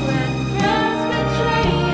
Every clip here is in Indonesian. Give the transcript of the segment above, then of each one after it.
When friends betray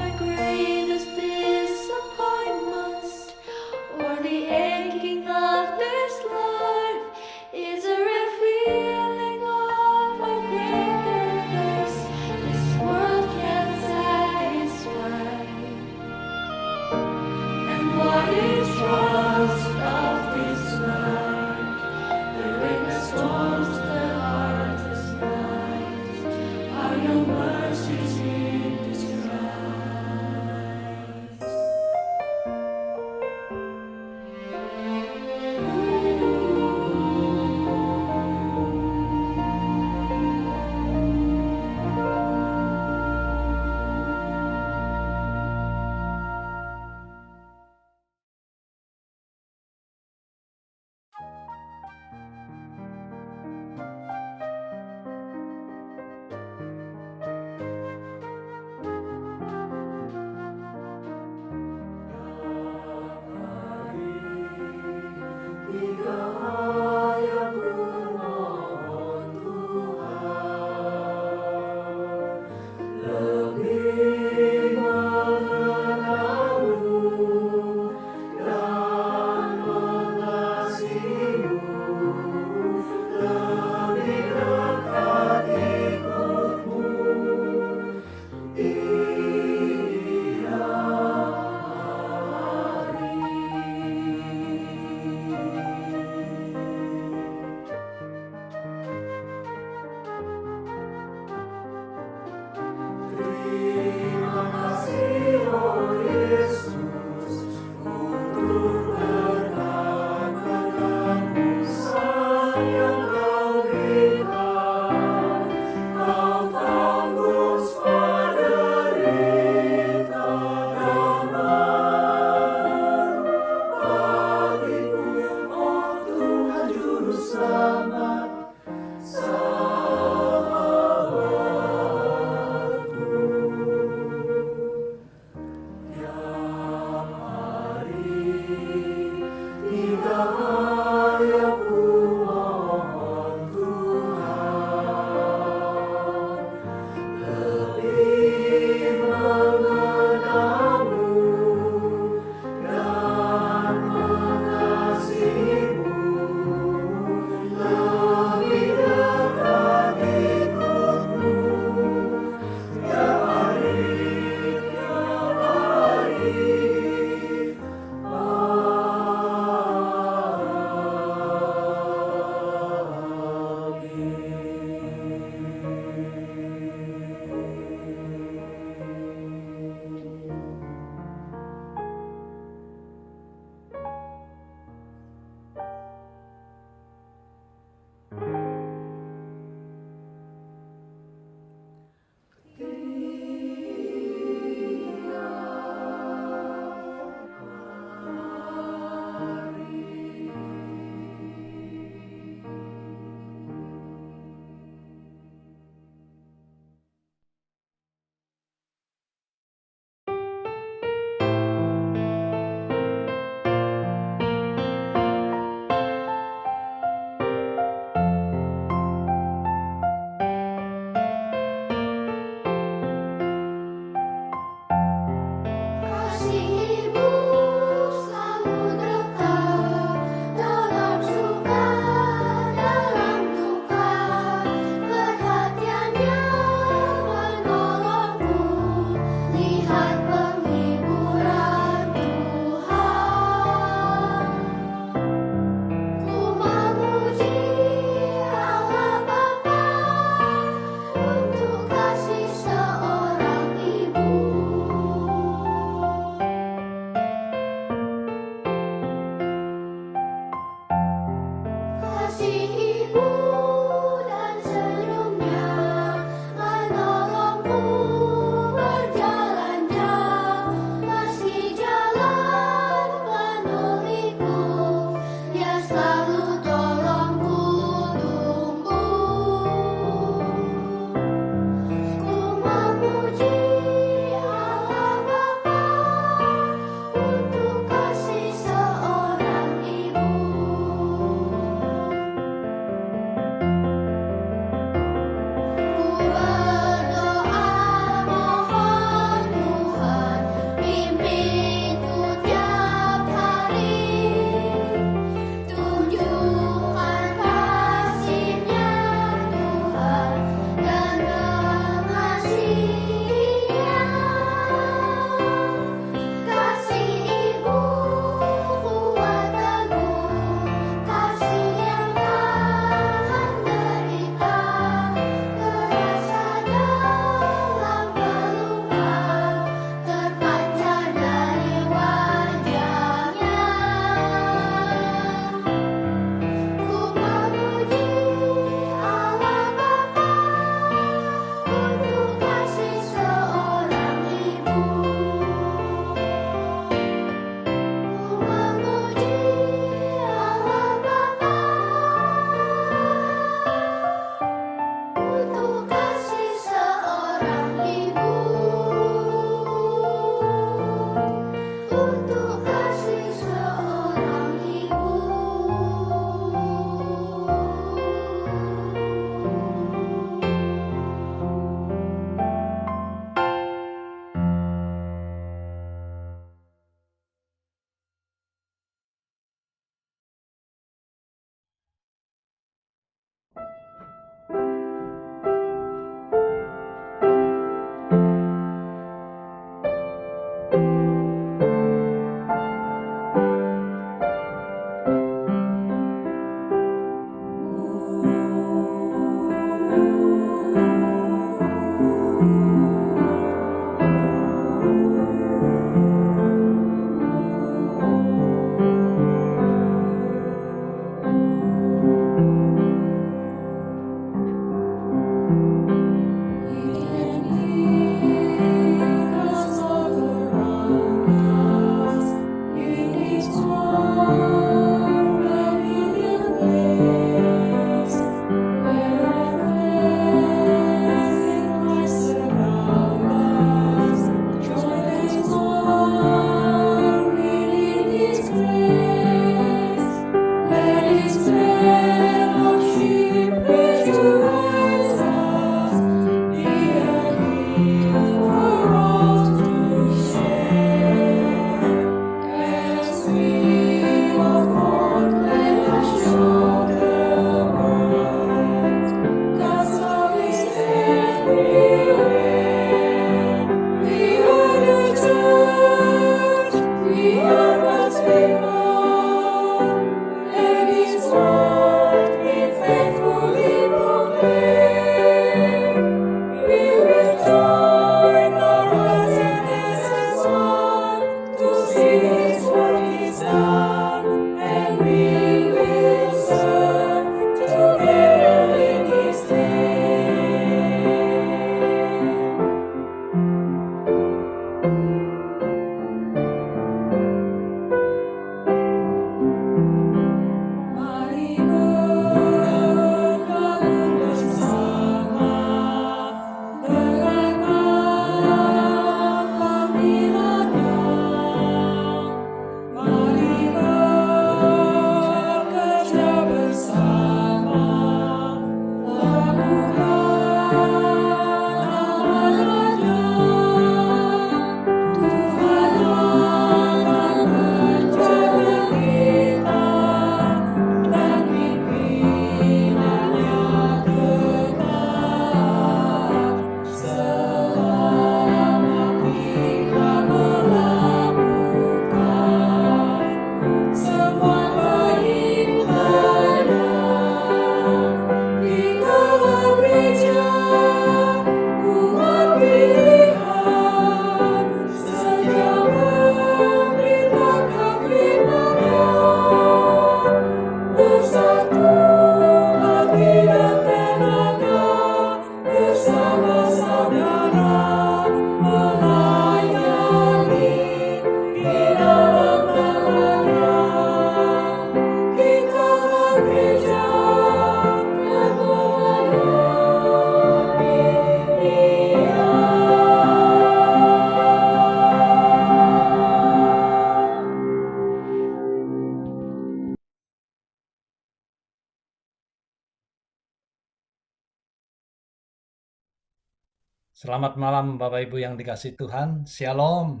Selamat malam Bapak Ibu yang dikasih Tuhan. Shalom.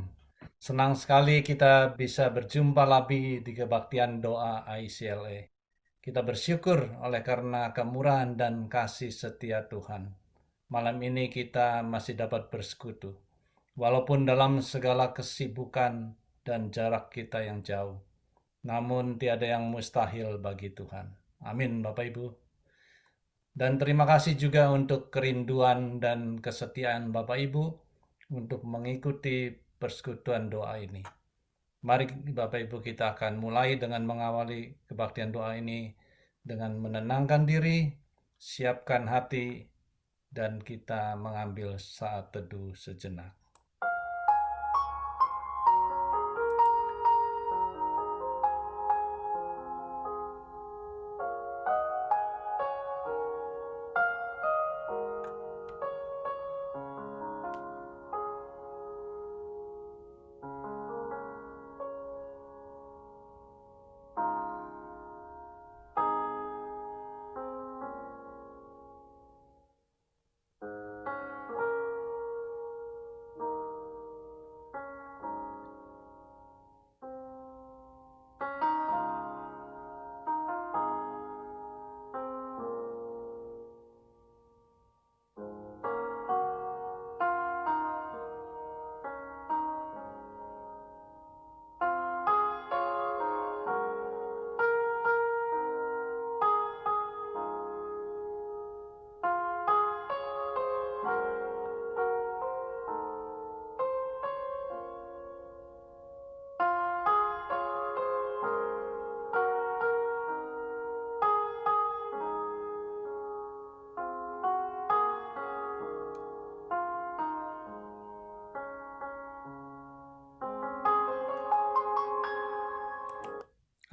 Senang sekali kita bisa berjumpa lagi di kebaktian doa ICLE. Kita bersyukur oleh karena kemurahan dan kasih setia Tuhan. Malam ini kita masih dapat bersekutu. Walaupun dalam segala kesibukan dan jarak kita yang jauh. Namun tiada yang mustahil bagi Tuhan. Amin Bapak Ibu. Dan terima kasih juga untuk kerinduan dan kesetiaan Bapak Ibu untuk mengikuti persekutuan doa ini. Mari Bapak Ibu kita akan mulai dengan mengawali kebaktian doa ini dengan menenangkan diri, siapkan hati, dan kita mengambil saat teduh sejenak.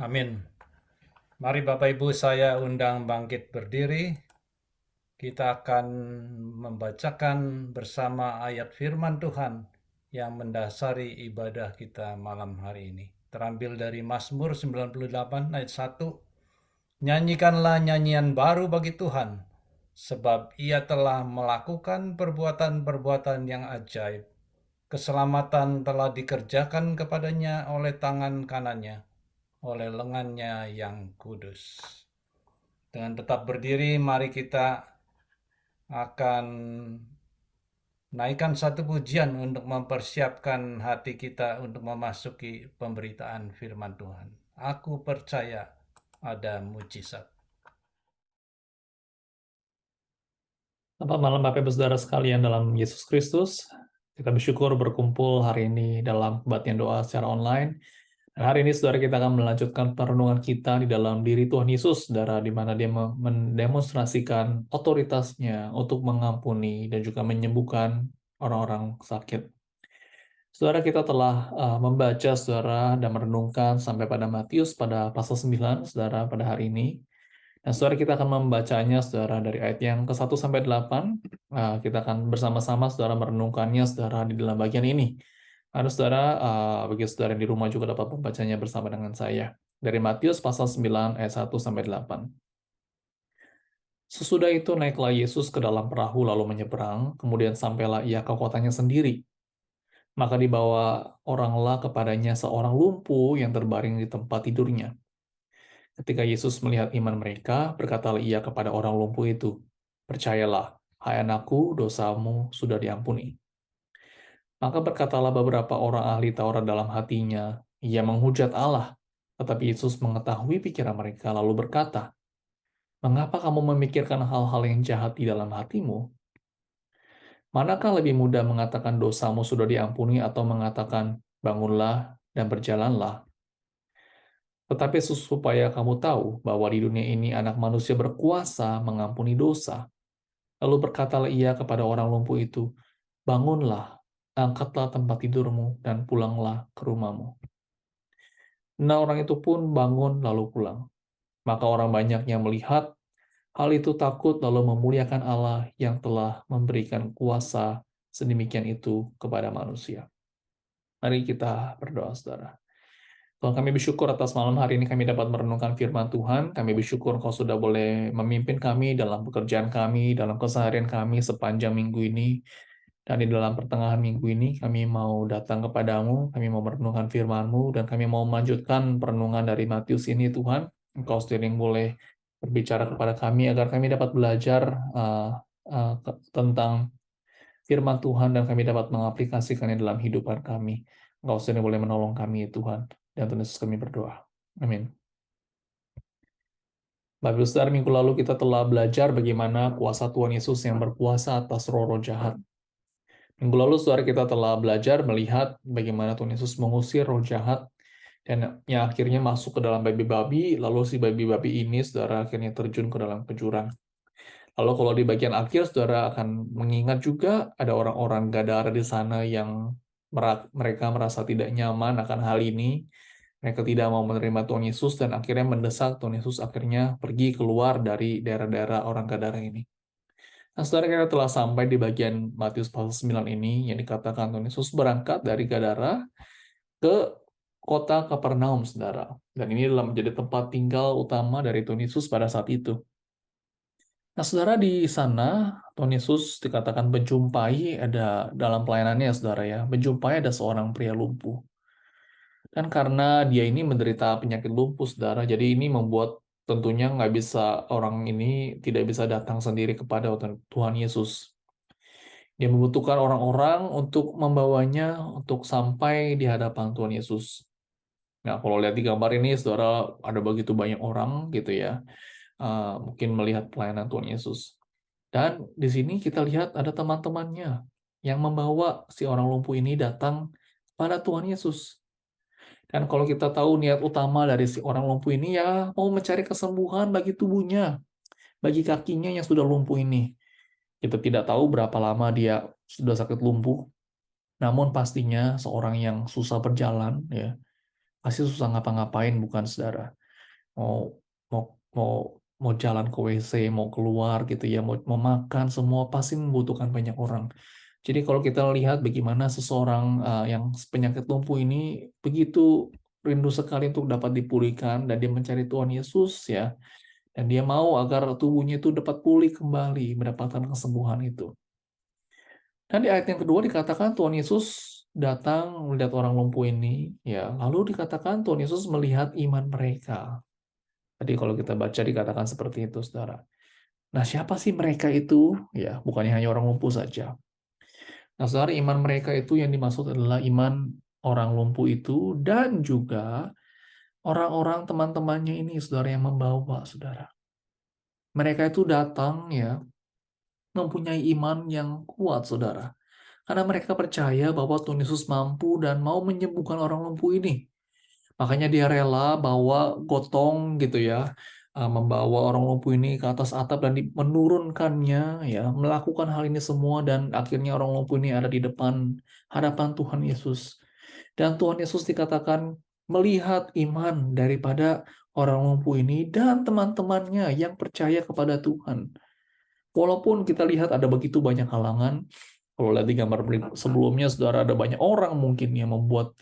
Amin. Mari Bapak Ibu saya undang bangkit berdiri. Kita akan membacakan bersama ayat firman Tuhan yang mendasari ibadah kita malam hari ini. Terambil dari Mazmur 98 ayat 1. Nyanyikanlah nyanyian baru bagi Tuhan, sebab Ia telah melakukan perbuatan-perbuatan yang ajaib. Keselamatan telah dikerjakan kepadanya oleh tangan kanannya, oleh lengannya yang kudus. Dengan tetap berdiri, mari kita akan naikkan satu pujian untuk mempersiapkan hati kita untuk memasuki pemberitaan firman Tuhan. Aku percaya ada mujizat. Selamat malam Bapak Ibu Saudara sekalian dalam Yesus Kristus. Kita bersyukur berkumpul hari ini dalam kebaktian doa secara online. Dan hari ini saudara kita akan melanjutkan perenungan kita di dalam diri Tuhan Yesus, saudara, di mana dia mendemonstrasikan otoritasnya untuk mengampuni dan juga menyembuhkan orang-orang sakit. Saudara, kita telah membaca, saudara, dan merenungkan sampai pada Matius pada pasal 9, saudara, pada hari ini. Nah, saudara, kita akan membacanya, saudara, dari ayat yang ke-1 sampai 8. Kita akan bersama-sama, saudara, merenungkannya, saudara, di dalam bagian ini. Lalu, saudara, bagi saudara yang di rumah juga dapat membacanya bersama dengan saya. Dari Matius pasal 9, ayat 1 sampai 8. Sesudah itu naiklah Yesus ke dalam perahu lalu menyeberang, kemudian sampailah ia ke kotanya sendiri. Maka dibawa oranglah kepadanya seorang lumpuh yang terbaring di tempat tidurnya. Ketika Yesus melihat iman mereka, berkatalah ia kepada orang lumpuh itu, "Percayalah, hai anakku, dosamu sudah diampuni." Maka berkatalah beberapa orang ahli Taurat dalam hatinya, ia menghujat Allah. Tetapi Yesus mengetahui pikiran mereka lalu berkata, "Mengapa kamu memikirkan hal-hal yang jahat di dalam hatimu? Manakah lebih mudah mengatakan dosamu sudah diampuni atau mengatakan bangunlah dan berjalanlah? Tetapi supaya kamu tahu bahwa di dunia ini anak manusia berkuasa mengampuni dosa." Lalu berkatalah ia kepada orang lumpuh itu, "Bangunlah, angkatlah tempat tidurmu, dan pulanglah ke rumahmu." Nah, orang itu pun bangun lalu pulang. Maka orang banyak yang melihat hal itu takut lalu memuliakan Allah yang telah memberikan kuasa sedemikian itu kepada manusia. Mari kita berdoa, saudara. Tuhan, kami bersyukur atas malam hari ini kami dapat merenungkan firman Tuhan. Kami bersyukur Engkau sudah boleh memimpin kami dalam pekerjaan kami, dalam keseharian kami sepanjang minggu ini. Dan di dalam pertengahan minggu ini kami mau datang kepadamu, kami mau merenungkan firman-Mu, dan kami mau melanjutkan perenungan dari Matius ini Tuhan. Engkau sendiri yang boleh berbicara kepada kami agar kami dapat belajar tentang firman Tuhan dan kami dapat mengaplikasikannya dalam kehidupan kami. Engkau sendiri boleh menolong kami Tuhan. Dan Tuhan Yesus kami berdoa. Amin. Bapak Ibu Saudara, minggu lalu kita telah belajar bagaimana kuasa Tuhan Yesus yang berkuasa atas roh-roh jahat. Minggu lalu, saudara, kita telah belajar melihat bagaimana Tuhan Yesus mengusir roh jahat dan yang akhirnya masuk ke dalam babi-babi, lalu si babi-babi ini, saudara, akhirnya terjun ke dalam kejuran. Lalu kalau di bagian akhir, saudara akan mengingat juga ada orang-orang Gadara di sana yang mereka merasa tidak nyaman akan hal ini. Mereka tidak mau menerima Tuhan Yesus dan akhirnya mendesak Tuhan Yesus akhirnya pergi keluar dari daerah-daerah orang Gadara ini. Nah, saudara, kita telah sampai di bagian Matius pasal 9 ini yang dikatakan Tuhan Yesus berangkat dari Gadara ke kota Kapernaum, saudara. Dan ini adalah menjadi tempat tinggal utama dari Tuhan Yesus pada saat itu. Nah, saudara, di sana Tuhan Yesus dikatakan menjumpai ada dalam pelayanannya, saudara ya, menjumpai ada seorang pria lumpuh. Dan karena dia ini menderita penyakit lumpuh, saudara, jadi ini membuat tentunya nggak bisa orang ini tidak bisa datang sendiri kepada Tuhan Yesus. Dia membutuhkan orang-orang untuk membawanya untuk sampai di hadapan Tuhan Yesus. Nah, kalau lihat di gambar ini, saudara, ada begitu banyak orang gitu ya, mungkin melihat pelayanan Tuhan Yesus. Dan di sini kita lihat ada teman-temannya yang membawa si orang lumpuh ini datang kepada Tuhan Yesus. Dan kalau kita tahu niat utama dari si orang lumpuh ini ya mau mencari kesembuhan bagi tubuhnya, bagi kakinya yang sudah lumpuh ini. Kita tidak tahu berapa lama dia sudah sakit lumpuh, namun pastinya seorang yang susah berjalan ya, pasti susah ngapa-ngapain bukan saudara. Mau mau jalan ke WC, mau keluar gitu ya, mau makan semua pasti membutuhkan banyak orang. Jadi kalau kita lihat bagaimana seseorang yang penyakit lumpuh ini begitu rindu sekali untuk dapat dipulihkan dan dia mencari Tuhan Yesus ya, dan dia mau agar tubuhnya itu dapat pulih kembali, mendapatkan kesembuhan itu. Dan di ayat yang kedua dikatakan Tuhan Yesus datang melihat orang lumpuh ini, ya. Lalu dikatakan Tuhan Yesus melihat iman mereka. Tadi kalau kita baca dikatakan seperti itu, saudara. Nah, siapa sih mereka itu? Ya, bukannya hanya orang lumpuh saja. Nah, saudara, iman mereka itu yang dimaksud adalah iman orang lumpuh itu dan juga orang-orang teman-temannya ini, saudara, yang membawa, saudara. Mereka itu datang ya, mempunyai iman yang kuat, saudara. Karena mereka percaya bahwa Tuhan Yesus mampu dan mau menyembuhkan orang lumpuh ini. Makanya dia rela bawa gotong gitu ya, membawa orang lumpuh ini ke atas atap dan menurunkannya ya, melakukan hal ini semua dan akhirnya orang lumpuh ini ada di depan hadapan Tuhan Yesus. Dan Tuhan Yesus dikatakan melihat iman daripada orang lumpuh ini dan teman-temannya yang percaya kepada Tuhan. Walaupun kita lihat ada begitu banyak halangan, kalau lihat di gambar sebelumnya, saudara, ada banyak orang mungkin yang membuat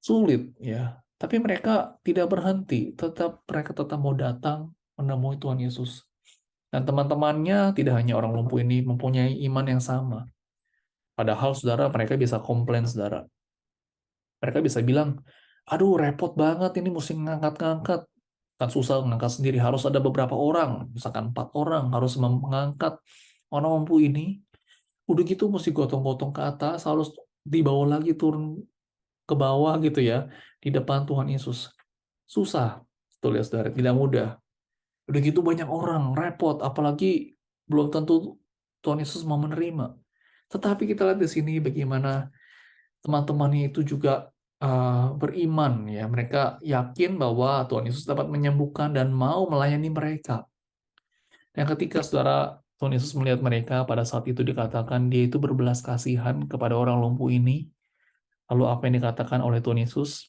sulit, ya. Tapi mereka tidak berhenti, mereka tetap mau datang menemui Tuhan Yesus. Dan teman-temannya tidak hanya orang lumpuh ini mempunyai iman yang sama. Padahal, saudara, mereka bisa komplain, saudara. Mereka bisa bilang, aduh repot banget ini mesti ngangkat-ngangkat. Kan susah mengangkat sendiri, harus ada beberapa orang, misalkan 4 orang harus mengangkat orang lumpuh ini. Udah gitu mesti gotong-gotong ke atas, harus dibawa lagi turun ke bawah gitu ya, di depan Tuhan Yesus. Susah, betul ya saudara, tidak mudah. Udah gitu banyak orang, repot, apalagi belum tentu Tuhan Yesus mau menerima. Tetapi kita lihat di sini bagaimana teman-temannya itu juga beriman ya, mereka yakin bahwa Tuhan Yesus dapat menyembuhkan dan mau melayani mereka. Dan ketika saudara Tuhan Yesus melihat mereka, pada saat itu dikatakan dia itu berbelas kasihan kepada orang lumpuh ini. Lalu apa yang dikatakan oleh Tuhan Yesus?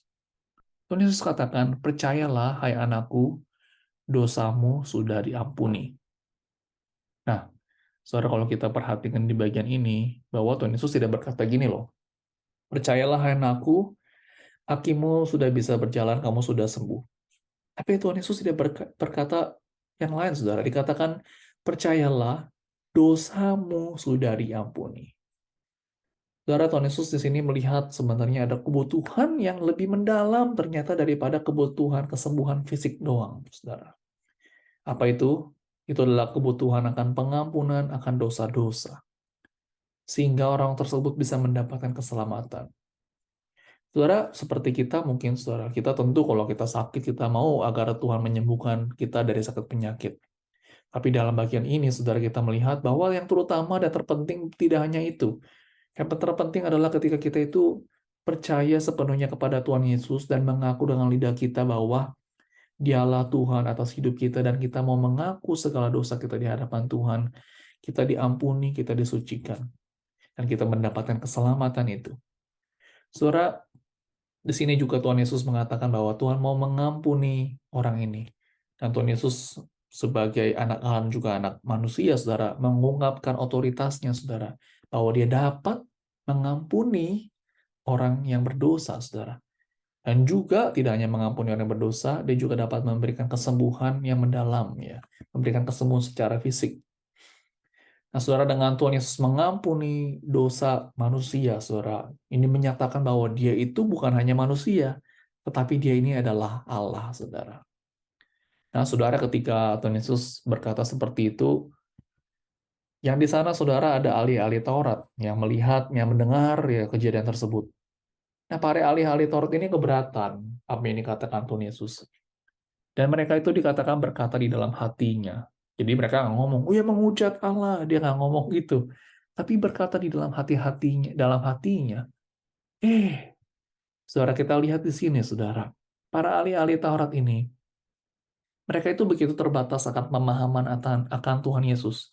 Tuhan Yesus katakan, percayalah hai anakku, dosamu sudah diampuni. Nah, saudara, kalau kita perhatikan di bagian ini, bahwa Tuhan Yesus tidak berkata gini loh, percayalah hai anakku, kakimu sudah bisa berjalan, kamu sudah sembuh. Tapi Tuhan Yesus tidak berkata yang lain, saudara. Dikatakan, percayalah, dosamu sudah diampuni. Saudara, Tuhan Yesus di sini melihat sebenarnya ada kebutuhan yang lebih mendalam ternyata daripada kebutuhan kesembuhan fisik doang, saudara. Apa itu? Itu adalah kebutuhan akan pengampunan akan dosa-dosa. Sehingga orang tersebut bisa mendapatkan keselamatan. Saudara, seperti kita mungkin, saudara, kita tentu kalau kita sakit, kita mau agar Tuhan menyembuhkan kita dari sakit penyakit. Tapi dalam bagian ini, saudara, kita melihat bahwa yang terutama dan terpenting tidak hanya itu. Yang terpenting adalah ketika kita itu percaya sepenuhnya kepada Tuhan Yesus dan mengaku dengan lidah kita bahwa Dialah Tuhan atas hidup kita dan kita mau mengaku segala dosa kita di hadapan Tuhan. Kita diampuni, kita disucikan. Dan kita mendapatkan keselamatan itu. Saudara, di sini juga Tuhan Yesus mengatakan bahwa Tuhan mau mengampuni orang ini. Dan Tuhan Yesus sebagai anak Allah juga anak manusia, saudara, mengungkapkan otoritasnya, saudara, bahwa dia dapat mengampuni orang yang berdosa, saudara. Dan juga tidak hanya mengampuni orang yang berdosa, dia juga dapat memberikan kesembuhan yang mendalam, ya, memberikan kesembuhan secara fisik. Nah, saudara, dengan Tuhan Yesus mengampuni dosa manusia, saudara, ini menyatakan bahwa dia itu bukan hanya manusia, tetapi dia ini adalah Allah, saudara. Nah, saudara, ketika Tuhan Yesus berkata seperti itu, yang di sana, saudara, ada ahli-ahli Taurat yang melihat, yang mendengar ya kejadian tersebut. Nah, para ahli-ahli Taurat ini keberatan apa yang dikatakan Tuhan Yesus. Dan mereka itu dikatakan berkata di dalam hatinya. Jadi mereka nggak ngomong, oh ya menghujat Allah. Dia nggak ngomong gitu. Tapi berkata di dalam hati-hatinya, dalam hatinya. Saudara, kita lihat di sini, saudara. Para ahli-ahli Taurat ini, mereka itu begitu terbatas akan pemahaman akan Tuhan Yesus.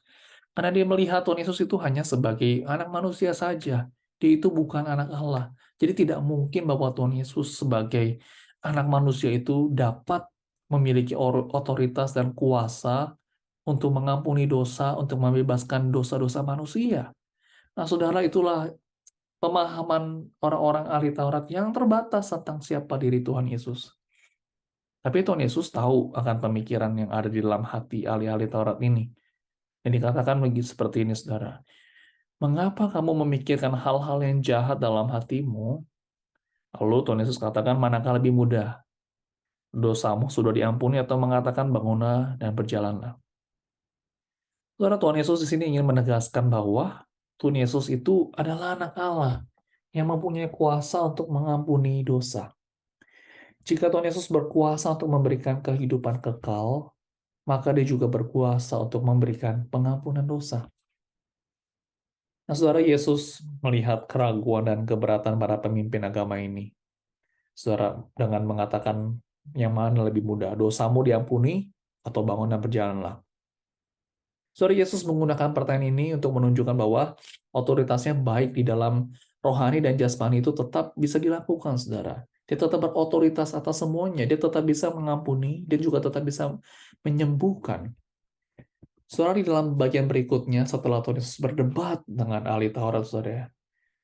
Karena dia melihat Tuhan Yesus itu hanya sebagai anak manusia saja. Dia itu bukan anak Allah. Jadi tidak mungkin bahwa Tuhan Yesus sebagai anak manusia itu dapat memiliki otoritas dan kuasa untuk mengampuni dosa, untuk membebaskan dosa-dosa manusia. Nah, saudara, itulah pemahaman orang-orang ahli Taurat yang terbatas tentang siapa diri Tuhan Yesus. Tapi Tuhan Yesus tahu akan pemikiran yang ada di dalam hati ahli-ahli Taurat ini. Yang dikatakan begitu seperti ini, saudara. Mengapa kamu memikirkan hal-hal yang jahat dalam hatimu? Lalu Tuhan Yesus katakan, manakah lebih mudah? Dosamu sudah diampuni atau mengatakan bangunlah dan berjalanlah. Saudara, Tuhan Yesus di sini ingin menegaskan bahwa Tuhan Yesus itu adalah anak Allah yang mempunyai kuasa untuk mengampuni dosa. Jika Tuhan Yesus berkuasa untuk memberikan kehidupan kekal, maka dia juga berkuasa untuk memberikan pengampunan dosa. Nah, saudara, Yesus melihat keraguan dan keberatan para pemimpin agama ini. Saudara, dengan mengatakan yang mana lebih mudah, dosamu diampuni atau bangun dan berjalanlah. Saudara, Yesus menggunakan pertanyaan ini untuk menunjukkan bahwa otoritasnya baik di dalam rohani dan jasmani itu tetap bisa dilakukan, saudara. Dia tetap berotoritas atas semuanya. Dia tetap bisa mengampuni dan juga tetap bisa menyembuhkan. Saudara, di dalam bagian berikutnya, setelah Tuhan Yesus berdebat dengan ahli Taurat, saudara,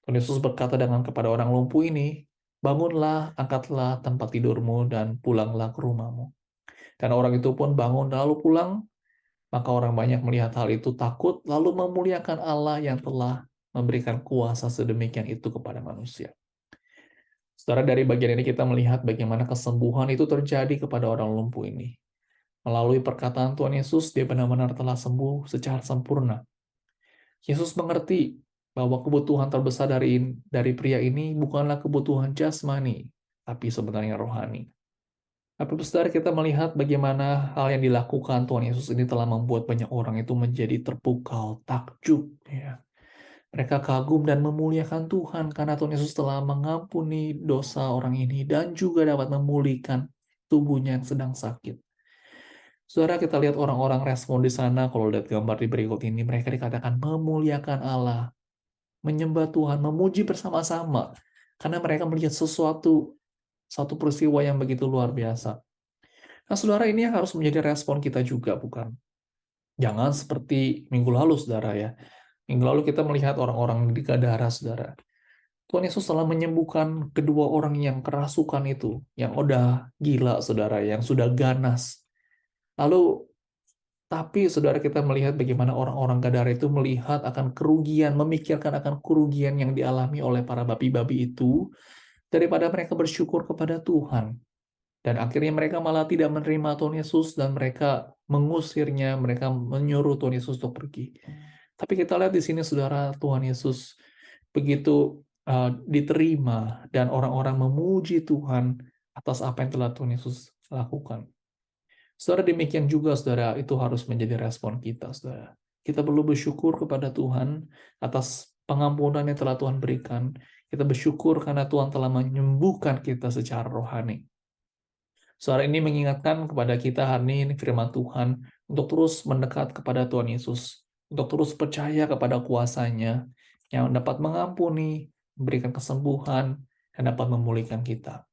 Tuhan Yesus berkata kepada orang lumpuh ini, bangunlah, angkatlah tempat tidurmu, dan pulanglah ke rumahmu. Dan orang itu pun bangun lalu pulang, maka orang banyak melihat hal itu takut, lalu memuliakan Allah yang telah memberikan kuasa sedemikian itu kepada manusia. Saudara, dari bagian ini kita melihat bagaimana kesembuhan itu terjadi kepada orang lumpuh ini. Melalui perkataan Tuhan Yesus, dia benar-benar telah sembuh secara sempurna. Yesus mengerti bahwa kebutuhan terbesar dari pria ini bukanlah kebutuhan jasmani, tapi sebenarnya rohani. Tapi saudara, kita melihat bagaimana hal yang dilakukan Tuhan Yesus ini telah membuat banyak orang itu menjadi terpukau, takjub. Ya. Mereka kagum dan memuliakan Tuhan karena Tuhan Yesus telah mengampuni dosa orang ini dan juga dapat memulihkan tubuhnya yang sedang sakit. Saudara, kita lihat orang-orang respon di sana, kalau lihat gambar di berikut ini, mereka dikatakan memuliakan Allah, menyembah Tuhan, memuji bersama-sama. Karena mereka melihat satu peristiwa yang begitu luar biasa. Nah, saudara, ini yang harus menjadi respon kita juga, bukan? Jangan seperti minggu lalu, saudara, ya. Minggu lalu kita melihat orang-orang di Gadara, saudara. Tuhan Yesus telah menyembuhkan kedua orang yang kerasukan itu, yang udah gila, saudara, yang sudah ganas. Lalu Tapi saudara, kita melihat bagaimana orang-orang Gadara itu melihat akan kerugian, memikirkan akan kerugian yang dialami oleh para babi-babi itu, daripada mereka bersyukur kepada Tuhan. Dan akhirnya mereka malah tidak menerima Tuhan Yesus dan mereka mengusirnya, mereka menyuruh Tuhan Yesus untuk pergi. Tapi kita lihat di sini saudara, Tuhan Yesus begitu diterima dan orang-orang memuji Tuhan atas apa yang telah Tuhan Yesus lakukan. Saudara, demikian juga saudara, itu harus menjadi respon kita saudara. Kita perlu bersyukur kepada Tuhan atas pengampunan yang telah Tuhan berikan. Kita bersyukur karena Tuhan telah menyembuhkan kita secara rohani. Saudara, ini mengingatkan kepada kita hari ini firman Tuhan untuk terus mendekat kepada Tuhan Yesus, untuk terus percaya kepada kuasa-Nya yang dapat mengampuni, memberikan kesembuhan, dan dapat memulihkan kita.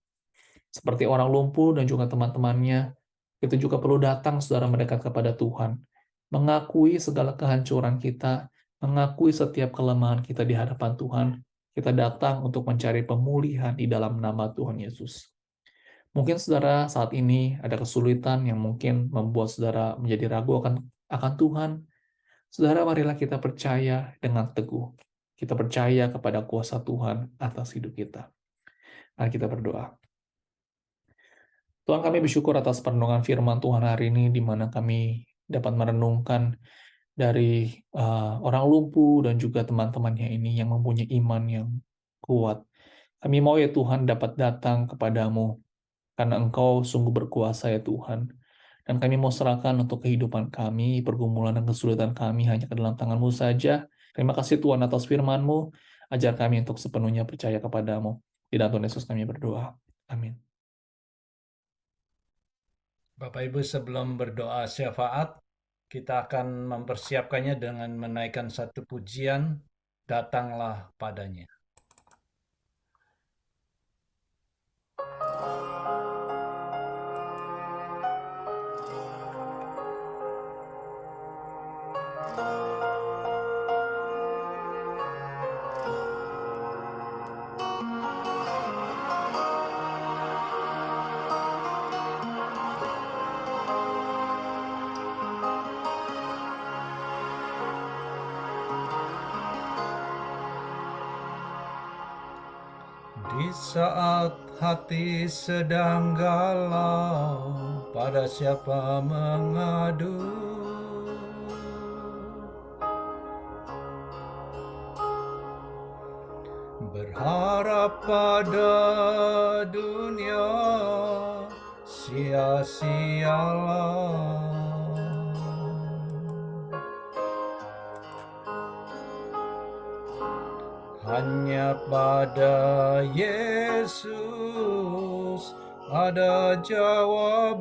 Seperti orang lumpuh dan juga teman-temannya, kita juga perlu datang saudara mendekat kepada Tuhan, mengakui segala kehancuran kita, mengakui setiap kelemahan kita di hadapan Tuhan. Kita datang untuk mencari pemulihan di dalam nama Tuhan Yesus. Mungkin saudara saat ini ada kesulitan yang mungkin membuat saudara menjadi ragu akan Tuhan. Saudara, marilah kita percaya dengan teguh. Kita percaya kepada kuasa Tuhan atas hidup kita. Mari kita berdoa. Tuhan, kami bersyukur atas perenungan firman Tuhan hari ini, di mana kami dapat merenungkan dari orang lumpuh dan juga teman-temannya ini yang mempunyai iman yang kuat. Kami mau ya Tuhan dapat datang kepadamu, karena Engkau sungguh berkuasa ya Tuhan. Dan kami mau serahkan untuk kehidupan kami, pergumulan dan kesulitan kami hanya ke dalam tangan-Mu saja. Terima kasih Tuhan atas firman-Mu. Ajar kami untuk sepenuhnya percaya kepadamu. Di dalam Tuhan Yesus kami berdoa. Amin. Bapak Ibu, sebelum berdoa syafaat, kita akan mempersiapkannya dengan menaikkan satu pujian, Datanglah Padanya. Di saat hati sedang galau, pada siapa mengadu? Berharap pada dunia, sia-sialah. Hanya pada Yesus ada jawaban.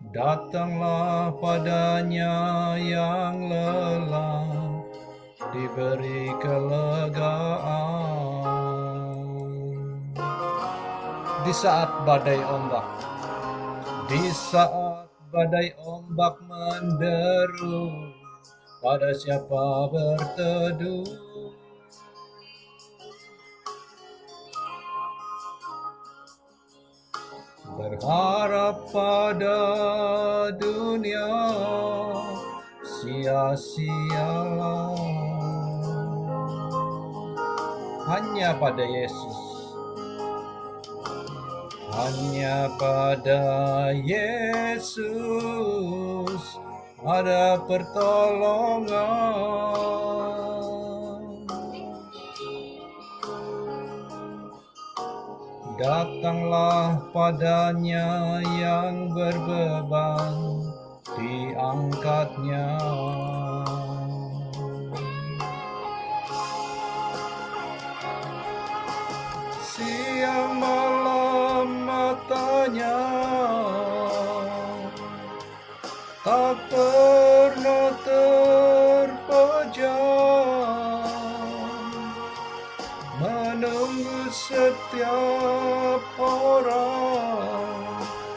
Datanglah padanya yang lelah, diberi kelegaan. Di saat badai ombak, di saat badai ombak menderu, pada siapa berteduh? Berharap pada dunia, sia-sialah. Hanya pada Yesus, hanya pada Yesus ada pertolongan. Datanglah padanya yang berbeban, diangkatnya. Siang malam matanya tak pernah terpejam, menunggu setiap orang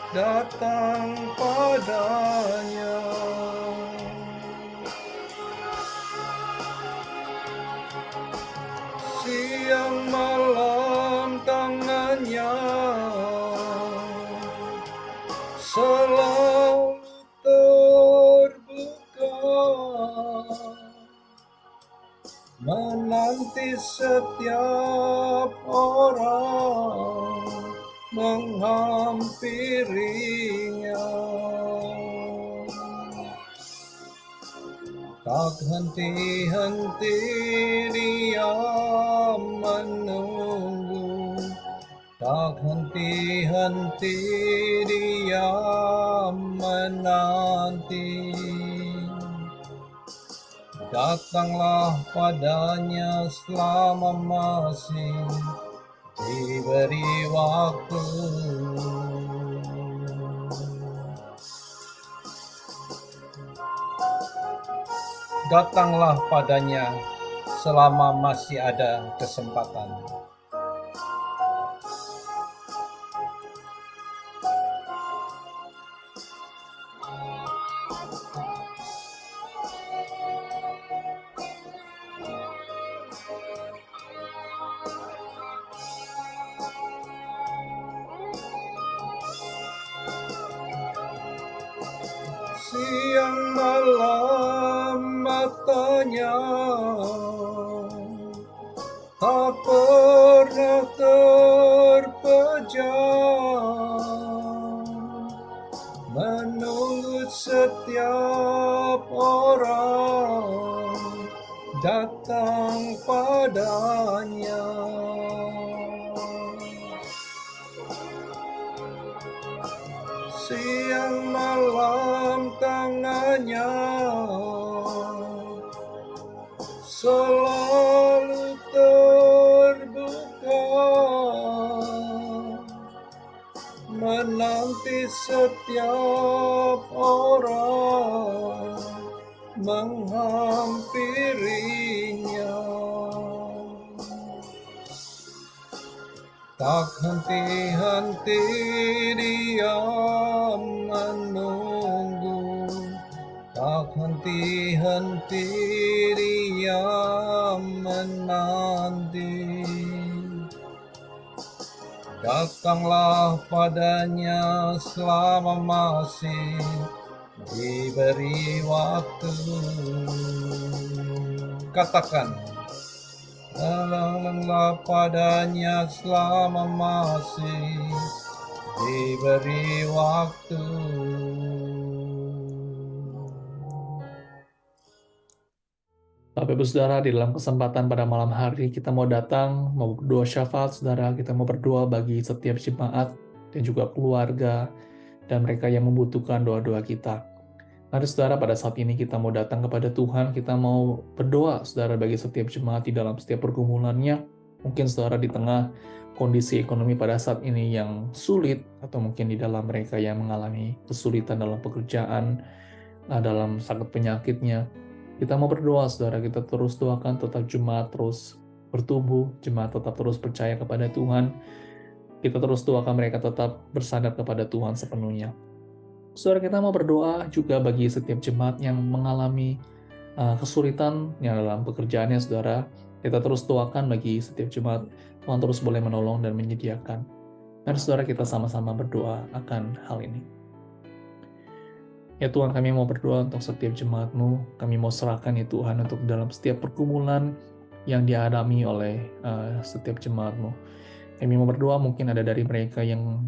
datang padanya. Siang malam tangannya selalu terbuka, menanti setiap orang menghampirinya. Tak henti-henti dia menunggu, tak henti-henti dia menanti. Datanglah padanya selama masih diberi waktu. Datanglah padanya selama masih ada kesempatan. Siang malam matanya tak pernah terpejam, menunggu setiap orang datang padanya. Siang malam tangannya selalu terbuka, menanti setiap orang menghampirinya. Tak henti-henti dia menunggu, tak henti-henti dia menanti. Datanglah padanya selama masih diberi waktu. Katakan, datanglah padanya selama masih diberi waktu. Bapak Ibu Saudara, di dalam kesempatan pada malam hari kita mau datang, mau berdoa syafaat Saudara, kita mau berdoa bagi setiap jemaat dan juga keluarga dan mereka yang membutuhkan doa-doa kita. Mari Saudara, pada saat ini kita mau datang kepada Tuhan, kita mau berdoa Saudara bagi setiap jemaat di dalam setiap pergumulannya. Mungkin Saudara di tengah kondisi ekonomi pada saat ini yang sulit, atau mungkin di dalam mereka yang mengalami kesulitan dalam pekerjaan, dalam sakit penyakitnya. Kita mau berdoa, Saudara, kita terus doakan tetap jemaat terus bertumbuh, jemaat tetap terus percaya kepada Tuhan. Kita terus doakan mereka tetap bersandar kepada Tuhan sepenuhnya. Saudara, kita mau berdoa juga bagi setiap jemaat yang mengalami kesulitan yang dalam pekerjaannya, Saudara. Kita terus doakan bagi setiap jemaat, Tuhan terus boleh menolong dan menyediakan. Mari Saudara, kita sama-sama berdoa akan hal ini. Ya Tuhan, kami mau berdoa untuk setiap jemaat-Mu. Kami mau serahkan ya Tuhan untuk dalam setiap pergumulan yang dialami oleh setiap jemaat-Mu. Kami mau berdoa, mungkin ada dari mereka yang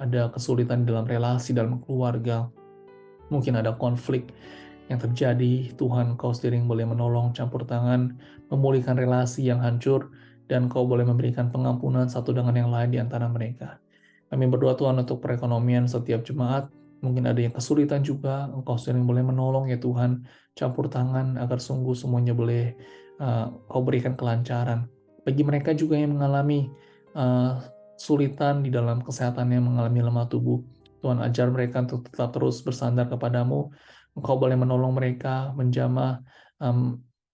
ada kesulitan dalam relasi, dalam keluarga. Mungkin ada konflik yang terjadi. Tuhan, Kau sendiri yang boleh menolong, campur tangan, memulihkan relasi yang hancur, dan Kau boleh memberikan pengampunan satu dengan yang lain di antara mereka. Kami berdoa Tuhan untuk perekonomian setiap jemaat. Mungkin ada yang kesulitan juga, Engkau sendiri boleh menolong ya Tuhan, campur tangan agar sungguh semuanya boleh Kau berikan kelancaran. Bagi mereka juga yang mengalami kesulitan di dalam kesehatannya, mengalami lemah tubuh, Tuhan ajar mereka untuk tetap terus bersandar kepadamu. Engkau boleh menolong mereka, menjamah,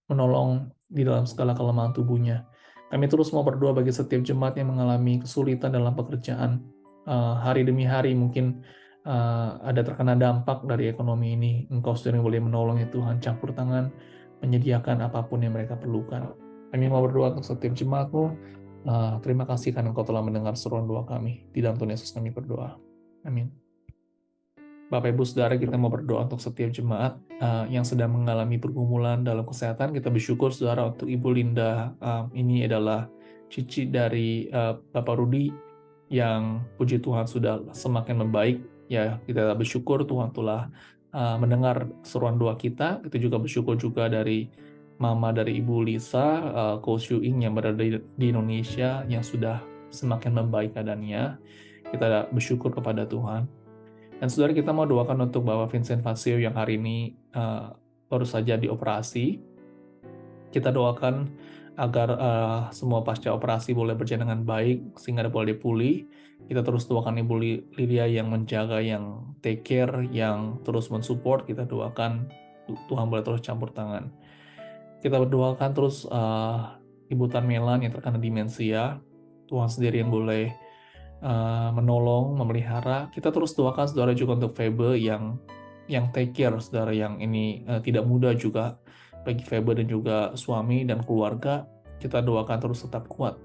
menolong di dalam segala kelemahan tubuhnya. Kami terus mau berdoa bagi setiap jemaat yang mengalami kesulitan dalam pekerjaan. Hari demi hari mungkin ada terkena dampak dari ekonomi ini. Engkau sendiri boleh menolong ya Tuhan, campur tangan, menyediakan apapun yang mereka perlukan. Kami mau berdoa untuk setiap jemaat-Mu. Terima kasih karena Engkau telah mendengar seruan doa kami. Di dalam Tuhan Yesus kami berdoa. Amin. Bapak Ibu Saudara, kita mau berdoa untuk setiap jemaat yang sedang mengalami pergumulan dalam kesehatan. Kita bersyukur Saudara untuk Ibu Linda, ini adalah cici dari Bapak Rudi yang puji Tuhan sudah semakin membaik. Ya, kita bersyukur Tuhan telah mendengar seruan doa kita. Kita juga bersyukur juga dari Mama dari Ibu Lisa, Ko Shu Ing yang berada di Indonesia yang sudah semakin membaik keadaannya. Kita bersyukur kepada Tuhan. Dan saudara, kita mau doakan untuk Bapak Vincent Vasio yang hari ini baru saja dioperasi. Kita doakan agar semua pasca operasi boleh berjalan dengan baik sehingga boleh pulih. Kita terus doakan Ibu Lydia yang menjaga, yang take care, yang terus mensupport. Kita doakan Tuhan boleh terus campur tangan. Kita berdoakan terus Ibu Tan Melan yang terkena demensia. Tuhan sendiri yang boleh menolong, memelihara. Kita terus doakan saudara juga untuk Febe yang take care, saudara, yang ini tidak mudah juga bagi Febe dan juga suami dan keluarga. Kita doakan terus tetap kuat.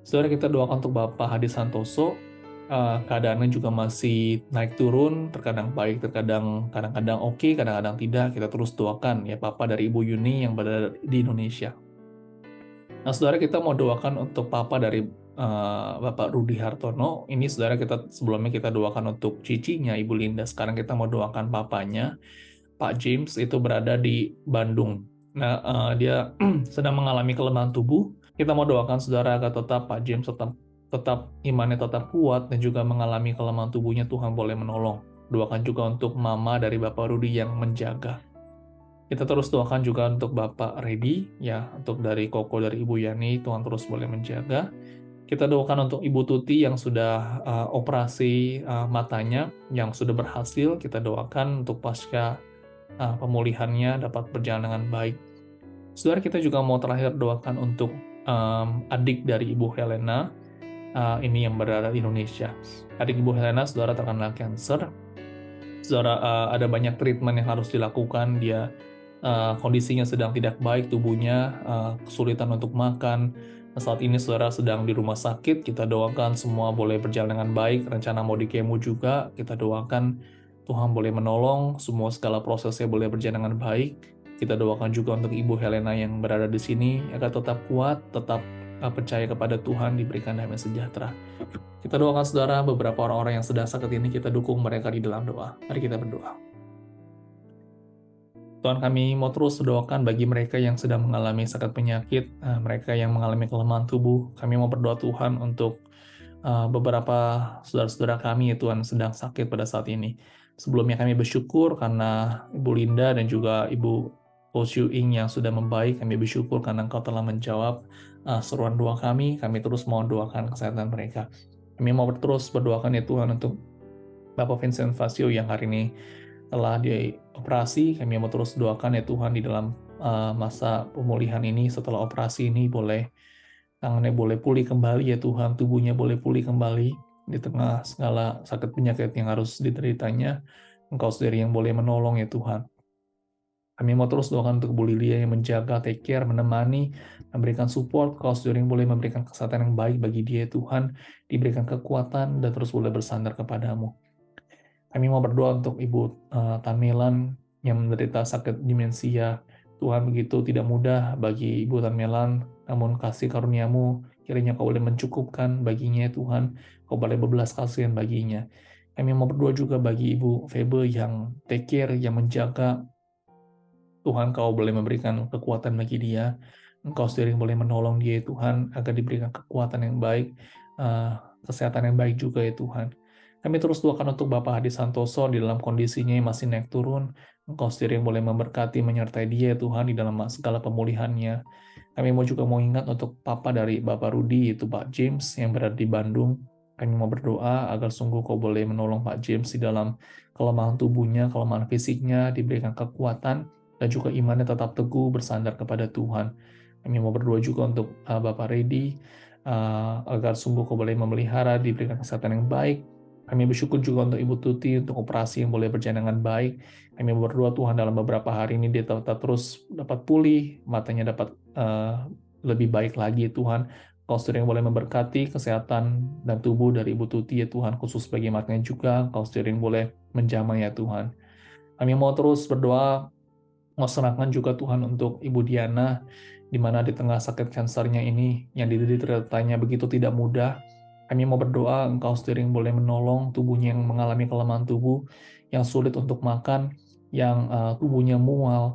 Saudara, kita doakan untuk Bapak Hadi Santoso. Keadaannya juga masih naik turun, terkadang baik, kadang-kadang oke, kadang-kadang tidak. Kita terus doakan ya Papa dari Ibu Yuni yang berada di Indonesia. Nah, saudara, kita mau doakan untuk Papa dari Bapak Rudi Hartono. Ini saudara, kita sebelumnya kita doakan untuk cicinya Ibu Linda. Sekarang kita mau doakan papanya, Pak James, itu berada di Bandung. Nah, dia sedang mengalami kelemahan tubuh. Kita mau doakan saudara agar tetap Pak James tetap imannya tetap kuat dan juga mengalami kelemahan tubuhnya, Tuhan boleh menolong. Doakan juga untuk Mama dari Bapak Rudi yang menjaga. Kita terus doakan juga untuk Bapak Redi, ya, untuk dari Koko dari Ibu Yani, Tuhan terus boleh menjaga. Kita doakan untuk Ibu Tuti yang sudah operasi matanya, yang sudah berhasil. Kita doakan untuk pasca pemulihannya dapat berjalan dengan baik. Saudara, kita juga mau terakhir doakan untuk adik dari Ibu Helena, ini yang berada di Indonesia. Adik Ibu Helena, saudara, terkena cancer. Saudara, ada banyak treatment yang harus dilakukan. Dia kondisinya sedang tidak baik, tubuhnya kesulitan untuk makan. Saat ini saudara sedang di rumah sakit. Kita doakan semua boleh berjalan dengan baik. Rencana mau di kemo juga, kita doakan Tuhan boleh menolong, semua segala prosesnya boleh berjalan dengan baik. Kita doakan juga untuk Ibu Helena yang berada di sini agar tetap kuat, tetap percaya kepada Tuhan, diberikan damai sejahtera. Kita doakan saudara, beberapa orang-orang yang sedang sakit ini, kita dukung mereka di dalam doa. Mari kita berdoa. Tuhan, kami mau terus doakan bagi mereka yang sedang mengalami sakit penyakit, mereka yang mengalami kelemahan tubuh. Kami mau berdoa Tuhan untuk beberapa saudara-saudara kami ya Tuhan sedang sakit pada saat ini. Sebelumnya kami bersyukur karena Ibu Linda dan juga Ibu Oh Shu Ing yang sudah membaik. Kami bersyukur karena Engkau telah menjawab seruan doa kami. Kami terus mau doakan kesehatan mereka. Kami mau terus berdoakan ya Tuhan untuk Bapak Vincent Vasio yang hari ini telah dioperasi. Kami mau terus doakan ya Tuhan di dalam masa pemulihan ini, setelah operasi ini tangannya boleh pulih kembali ya Tuhan, tubuhnya boleh pulih kembali di tengah segala sakit penyakit yang harus dideritanya. Engkau sendiri yang boleh menolong ya Tuhan. Kami mau terus doakan untuk Bu Lilia yang menjaga, take care, menemani, memberikan support. Engkau sendiri yang boleh memberikan kesehatan yang baik bagi dia ya Tuhan, diberikan kekuatan dan terus boleh bersandar kepadamu. Kami mau berdoa untuk Ibu Tamelan yang menderita sakit demensia. Tuhan, begitu tidak mudah bagi Ibu Tamelan, namun kasih karuniamu kiranya Kau boleh mencukupkan baginya, Tuhan. Kau boleh berbelas kasihan baginya. Kami mau berdoa juga bagi Ibu Febe yang take care, yang menjaga. Tuhan, Kau boleh memberikan kekuatan bagi dia. Engkau sendiri boleh menolong dia, Tuhan, agar diberikan kekuatan yang baik, kesehatan yang baik juga ya Tuhan. Kami terus doakan untuk Bapak Hadi Santoso di dalam kondisinya yang masih naik turun. Engkau sendiri yang boleh memberkati, menyertai dia Tuhan di dalam segala pemulihannya. Kami juga mau ingat untuk Papa dari Bapak Rudi, yaitu Pak James yang berada di Bandung. Kami mau berdoa agar sungguh Kau boleh menolong Pak James di dalam kelemahan tubuhnya, kelemahan fisiknya, diberikan kekuatan, dan juga imannya tetap teguh bersandar kepada Tuhan. Kami mau berdoa juga untuk Bapak Redi, agar sungguh Kau boleh memelihara, diberikan kesehatan yang baik. Kami bersyukur juga untuk Ibu Tuti untuk operasi yang boleh berjalan dengan baik. Kami berdoa Tuhan dalam beberapa hari ini dia terus dapat pulih, matanya dapat lebih baik lagi Tuhan. Engkau sendiri yang boleh memberkati kesehatan dan tubuh dari Ibu Tuti ya Tuhan, khusus bagi Marknya juga, Engkau sendiri yang boleh menjamah ya Tuhan. Kami mau terus berdoa, mau serahkan juga Tuhan untuk Ibu Diana, di mana di tengah sakit kansernya ini, yang dideritanya begitu tidak mudah. Kami mau berdoa, Engkau sendiri yang boleh menolong tubuhnya yang mengalami kelemahan tubuh, yang sulit untuk makan, yang tubuhnya mual,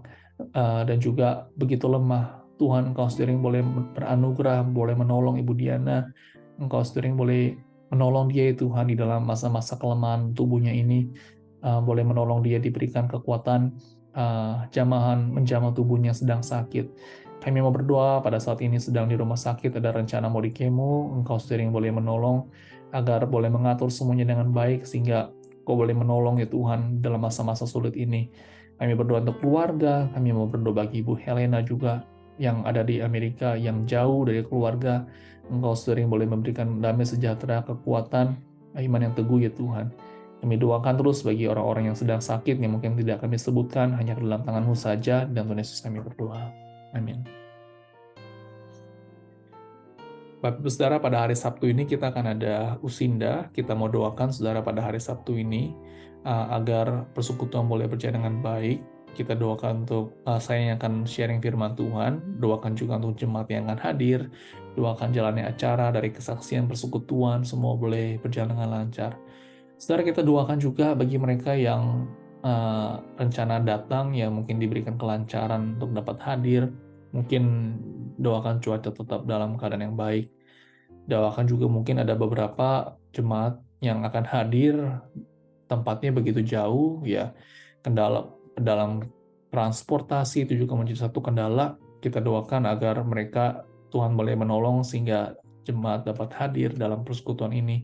dan juga begitu lemah. Tuhan, Engkau sendiri yang boleh beranugerah, boleh menolong Ibu Diana. Engkau sendiri yang boleh menolong dia, ya Tuhan, di dalam masa-masa kelemahan tubuhnya ini. Boleh menolong dia diberikan kekuatan, jamahan menjamah tubuhnya sedang sakit. Kami mau berdoa pada saat ini sedang di rumah sakit, ada rencana mau dikemo, Engkau sendiri yang boleh menolong, agar boleh mengatur semuanya dengan baik, sehingga Engkau boleh menolong ya Tuhan dalam masa-masa sulit ini. Kami berdoa untuk keluarga, kami mau berdoa bagi Ibu Helena juga, yang ada di Amerika, yang jauh dari keluarga. Engkau sendiri yang boleh memberikan damai sejahtera, kekuatan, iman yang teguh ya Tuhan. Kami doakan terus bagi orang-orang yang sedang sakit, yang mungkin tidak kami sebutkan, hanya ke dalam tangan-Mu saja, dan Tuhan Yesus kami berdoa. Amin. Bapak Ibu Saudara, pada hari Sabtu ini kita akan ada usinda. Kita mau doakan Saudara pada hari Sabtu ini, agar persekutuan boleh berjalan dengan baik. Kita doakan untuk saya yang akan sharing firman Tuhan, doakan juga untuk jemaat yang akan hadir, doakan jalannya acara dari kesaksian persekutuan, semua boleh berjalan dengan lancar. Saudara, kita doakan juga bagi mereka yang rencana datang, yang mungkin diberikan kelancaran untuk dapat hadir. Mungkin doakan cuaca tetap dalam keadaan yang baik. Doakan juga mungkin ada beberapa jemaat yang akan hadir, tempatnya begitu jauh, ya kendala dalam transportasi itu juga menjadi satu kendala. Kita doakan agar mereka, Tuhan boleh menolong sehingga jemaat dapat hadir dalam persekutuan ini.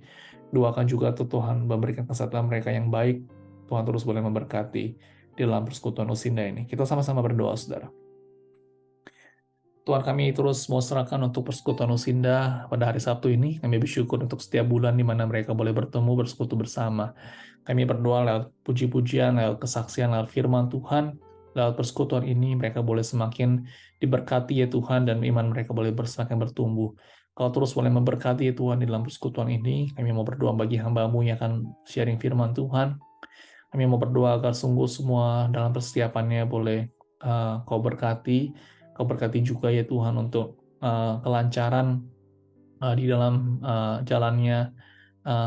Doakan juga Tuhan memberikan kesehatan mereka yang baik. Tuhan terus boleh memberkati di dalam persekutuan Usinda ini. Kita sama-sama berdoa, Saudara. Tuhan, kami terus mau serahkan untuk persekutuan Usinda pada hari Sabtu ini. Kami bersyukur untuk setiap bulan di mana mereka boleh bertemu, bersekutu bersama. Kami berdoa lewat puji-pujian, lewat kesaksian, lewat firman Tuhan. Lewat persekutuan ini mereka boleh semakin diberkati ya Tuhan, dan iman mereka boleh semakin bertumbuh. Kau terus boleh memberkati ya Tuhan di dalam persekutuan ini. Kami mau berdoa bagi hamba-Mu yang akan sharing firman Tuhan. Kami mau berdoa agar sungguh semua dalam persiapannya boleh Kau berkati. Kau berkati juga ya Tuhan untuk kelancaran di dalam jalannya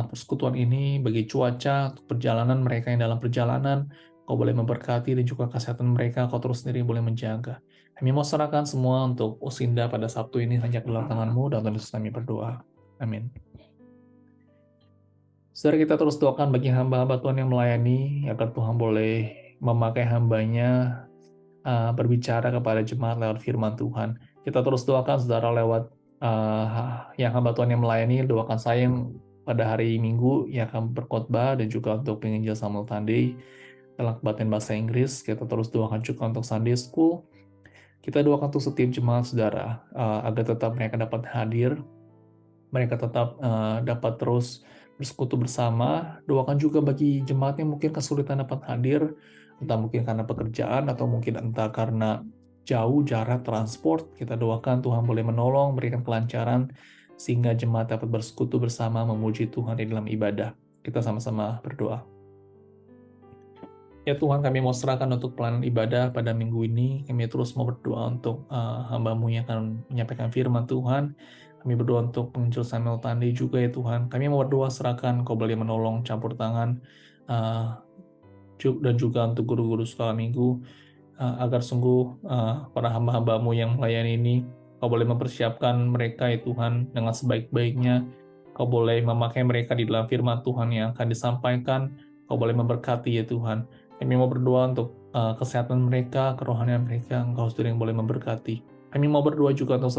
persekutuan ini, bagi cuaca, untuk perjalanan mereka yang dalam perjalanan. Kau boleh memberkati dan juga kesehatan mereka, Kau terus sendiri boleh menjaga. Kami mau serahkan semua untuk Usinda pada Sabtu ini hanya ke dalam tangan-Mu, dan Tuhan Yesus kami berdoa. Amin. Saudara, kita terus doakan bagi hamba-hamba Tuhan yang melayani, agar Tuhan boleh memakai hambanya berbicara kepada jemaat lewat firman Tuhan. Kita terus doakan saudara lewat yang hamba Tuhan yang melayani, doakan saya yang pada hari Minggu yang akan berkhotbah, dan juga untuk penginjil simultane dalam kebaktian bahasa Inggris. Kita terus doakan juga untuk Sunday School. Kita doakan untuk setiap jemaat saudara, agar tetap mereka dapat hadir, mereka tetap dapat terus bersekutu bersama. Doakan juga bagi jemaat yang mungkin kesulitan dapat hadir, entah mungkin karena pekerjaan atau mungkin entah karena jauh jarak transport. Kita doakan Tuhan boleh menolong, berikan kelancaran, sehingga jemaat dapat bersekutu bersama memuji Tuhan di dalam ibadah. Kita sama-sama berdoa. Ya Tuhan, kami mau serahkan untuk pelayanan ibadah pada minggu ini. Kami terus mau berdoa untuk hamba-Mu yang akan menyampaikan firman Tuhan. Kami berdoa untuk penginjil Samuel Tandi juga ya Tuhan. Kami mau berdoa serahkan Kau boleh menolong, campur tangan, dan juga untuk guru-guru sekolah minggu, agar sungguh para hamba-hamba-Mu yang melayani ini, Kau boleh mempersiapkan mereka ya Tuhan dengan sebaik-baiknya. Kau boleh memakai mereka di dalam firman Tuhan yang akan disampaikan. Kau boleh memberkati ya Tuhan. Kami mau berdoa untuk kesehatan mereka, kerohanian mereka, Engkau sendiri yang boleh memberkati. Kami mau berdoa juga untuk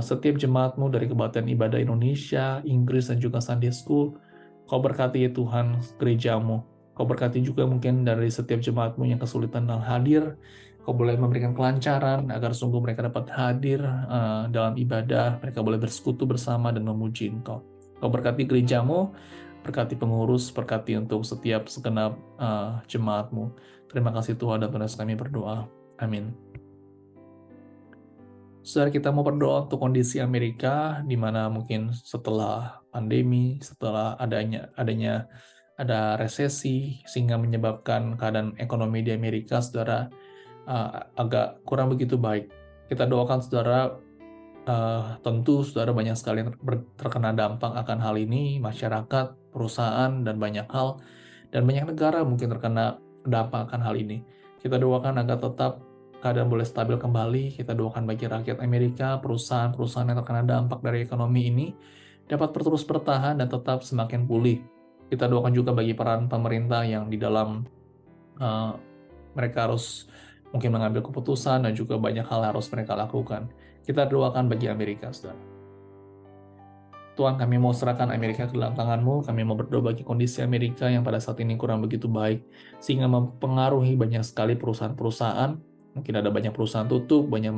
setiap jemaat-Mu dari Kebaktian Ibadah Indonesia, Inggris, dan juga Sunday School. Kau berkati ya Tuhan gereja-Mu. Kau berkati juga mungkin dari setiap jemaat-Mu yang kesulitan dalam hadir. Kau boleh memberikan kelancaran agar sungguh mereka dapat hadir dalam ibadah, mereka boleh bersekutu bersama dan memuji Engkau. Kau berkati gereja-Mu, berkati pengurus, berkati untuk setiap segenap jemaat-Mu. Terima kasih Tuhan, dan Tuhan Yesus kami berdoa. Amin. Saudara, kita mau berdoa untuk kondisi Amerika, di mana mungkin setelah pandemi, setelah ada resesi, sehingga menyebabkan keadaan ekonomi di Amerika, saudara, agak kurang begitu baik. Kita doakan saudara, tentu saudara banyak sekali yang terkena dampak akan hal ini, masyarakat, perusahaan, dan banyak hal, dan banyak negara mungkin terkena dampak akan hal ini. Kita doakan agar tetap keadaan boleh stabil kembali. Kita doakan bagi rakyat Amerika, perusahaan-perusahaan yang terkena dampak dari ekonomi ini dapat terus bertahan dan tetap semakin pulih. Kita doakan juga bagi peran pemerintah yang di dalam uh, mereka harus mungkin mengambil keputusan dan juga banyak hal yang harus mereka lakukan. Kita doakan bagi Amerika, saudara. Tuhan, kami mau serahkan Amerika ke dalam tangan-Mu. Kami mau berdoa bagi kondisi Amerika yang pada saat ini kurang begitu baik, sehingga mempengaruhi banyak sekali perusahaan-perusahaan. Mungkin ada banyak perusahaan tutup, banyak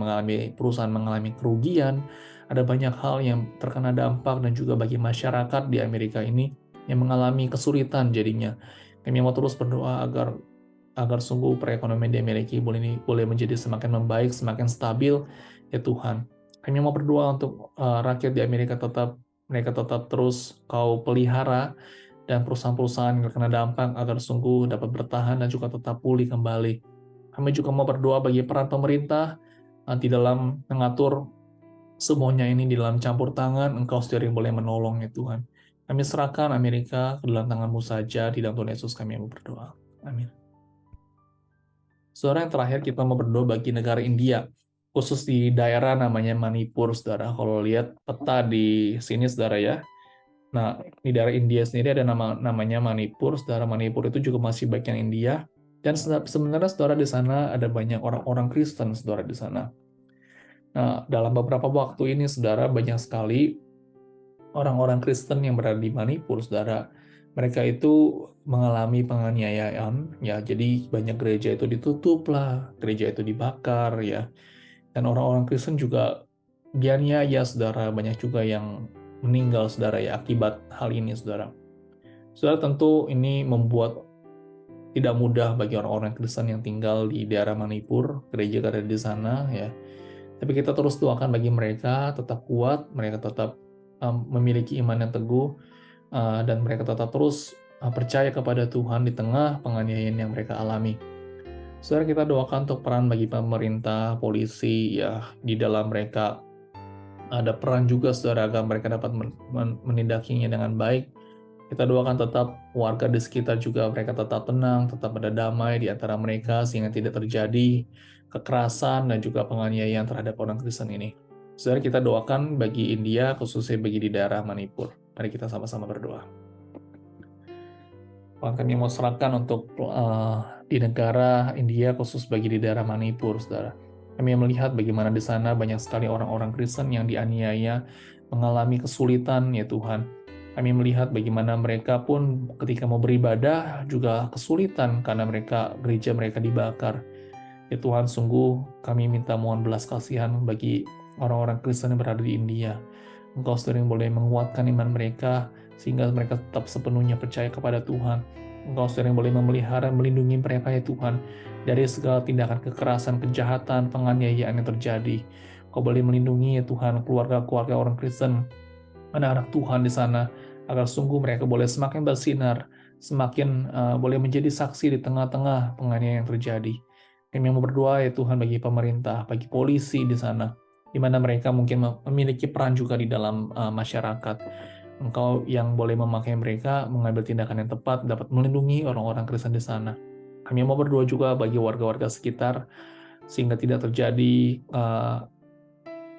perusahaan mengalami kerugian, ada banyak hal yang terkena dampak, dan juga bagi masyarakat di Amerika ini yang mengalami kesulitan jadinya. Kami mau terus berdoa agar sungguh perekonomian di Amerika boleh menjadi semakin membaik, semakin stabil, ya Tuhan. Kami mau berdoa untuk rakyat di Amerika mereka tetap terus Kau pelihara, dan perusahaan-perusahaan yang terkena dampak agar sungguh dapat bertahan dan juga tetap pulih kembali. Kami juga mau berdoa bagi peran pemerintah di dalam mengatur semuanya ini, di dalam campur tangan Engkau sendiri yang boleh menolong, ya Tuhan. Kami serahkan Amerika ke dalam tangan-Mu saja, di dalam Tuhan Yesus kami mau berdoa. Amin. Saudara, yang terakhir kita mau berdoa bagi negara India, khusus di daerah namanya Manipur, saudara. Kalau lihat peta di sini, saudara ya. Nah, di daerah India sendiri ada namanya Manipur, saudara. Manipur itu juga masih bagian India. Dan sebenarnya, saudara, di sana ada banyak orang-orang Kristen, saudara, di sana. Nah, dalam beberapa waktu ini, saudara, banyak sekali orang-orang Kristen yang berada di Manipur, saudara. Mereka itu mengalami penganiayaan, ya. Jadi banyak gereja itu ditutup lah, gereja itu dibakar, ya. Dan orang-orang Kristen juga dianiaya, saudara. Banyak juga yang meninggal, saudara, ya, akibat hal ini, saudara. Saudara, tentu ini membuat tidak mudah bagi orang-orang Kristen yang tinggal di daerah Manipur, gereja ada di sana, ya. Tapi kita terus doakan bagi mereka tetap kuat, mereka tetap memiliki iman yang teguh, dan mereka tetap terus percaya kepada Tuhan di tengah penganiayaan yang mereka alami. Saudara, kita doakan untuk peran bagi pemerintah, polisi, ya, di dalam mereka ada peran juga, saudara, agar mereka dapat menindakinya dengan baik. Kita doakan tetap warga di sekitar juga mereka tetap tenang, tetap ada damai di antara mereka, sehingga tidak terjadi kekerasan dan juga penganiayaan terhadap orang Kristen ini. Saudara, kita doakan bagi India, khususnya bagi di daerah Manipur. Mari kita sama-sama berdoa. Tuhan, kami mau serahkan untuk di negara India, khusus bagi di daerah Manipur, saudara. Kami melihat bagaimana di sana banyak sekali orang-orang Kristen yang dianiaya, mengalami kesulitan, ya Tuhan. Kami melihat bagaimana mereka pun ketika mau beribadah juga kesulitan karena gereja mereka dibakar. Ya Tuhan, sungguh kami minta mohon belas kasihan bagi orang-orang Kristen yang berada di India. Engkau sering boleh menguatkan iman mereka, sehingga mereka tetap sepenuhnya percaya kepada Tuhan. Engkau sering boleh memelihara, melindungi mereka, ya Tuhan, dari segala tindakan kekerasan, kejahatan, penganiayaan yang terjadi. Kau boleh melindungi, ya Tuhan, keluarga-keluarga orang Kristen, anak-anak Tuhan di sana, agar sungguh mereka boleh semakin bersinar, semakin boleh menjadi saksi di tengah-tengah penganiayaan yang terjadi. Kami mau berdoa, ya Tuhan, bagi pemerintah, bagi polisi di sana, di mana mereka mungkin memiliki peran juga di dalam masyarakat. Engkau yang boleh memakai mereka mengambil tindakan yang tepat, dapat melindungi orang-orang Kristen di sana. Kami mau berdoa juga bagi warga-warga sekitar, sehingga tidak terjadi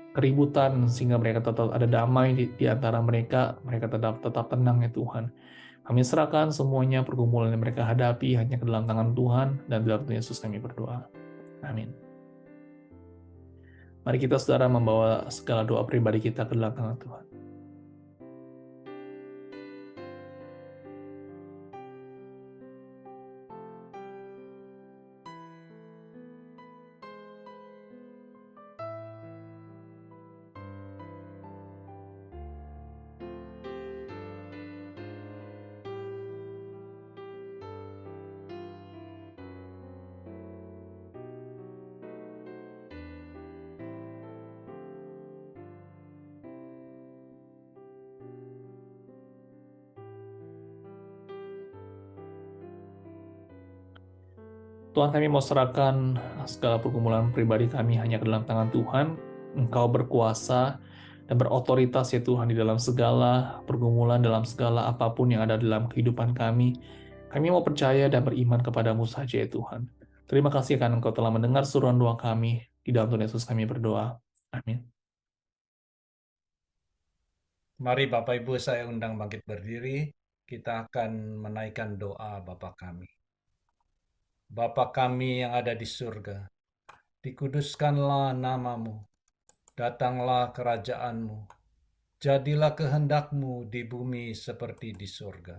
keributan, sehingga mereka tetap ada damai di antara mereka tetap tenang, ya Tuhan. Kami serahkan semuanya pergumulan yang mereka hadapi hanya ke dalam tangan Tuhan, dan dalam Tuhan Yesus kami berdoa. Amin. Mari kita, saudara, membawa segala doa pribadi kita ke dalam tangan Tuhan. Tuhan, kami mau serahkan segala pergumulan pribadi kami hanya ke dalam tangan Tuhan. Engkau berkuasa dan berotoritas ya Tuhan di dalam segala pergumulan, dalam segala apapun yang ada dalam kehidupan kami. Kami mau percaya dan beriman kepadamu saja ya Tuhan. Terima kasih karena Engkau telah mendengar seruan doa kami. Di dalam Tuhan Yesus kami berdoa. Amin. Mari Bapak Ibu saya undang bangkit berdiri. Kita akan menaikkan doa Bapa kami. Bapa kami yang ada di surga, dikuduskanlah namamu, datanglah kerajaanmu, jadilah kehendakmu di bumi seperti di surga.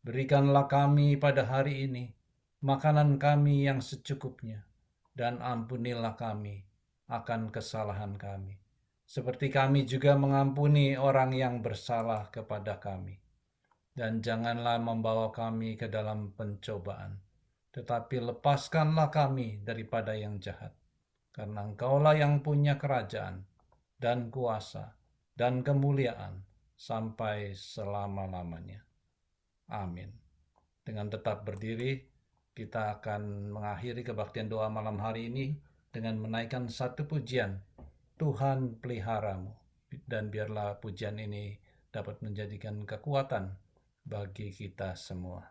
Berikanlah kami pada hari ini makanan kami yang secukupnya, dan ampunilah kami akan kesalahan kami, seperti kami juga mengampuni orang yang bersalah kepada kami. Dan janganlah membawa kami ke dalam pencobaan, tetapi lepaskanlah kami daripada yang jahat. Karena Engkaulah yang punya kerajaan dan kuasa dan kemuliaan sampai selama-lamanya. Amin. Dengan tetap berdiri, kita akan mengakhiri kebaktian doa malam hari ini dengan menaikkan satu pujian, Tuhan peliharamu. Dan biarlah pujian ini dapat menjadikan kekuatan bagi kita semua.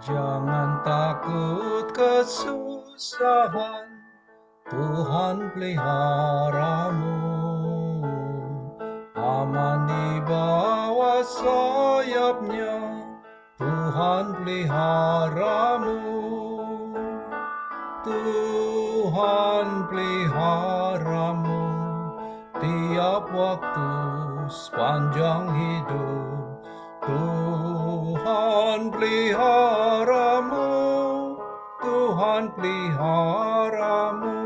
Jangan takut kesusahan, Tuhan peliharamu. Aman di bawah sayapnya, Tuhan peliharamu. Tuhan peliharamu tiap waktu sepanjang hidup. Tuhan peliharamu, Tuhan peliharamu.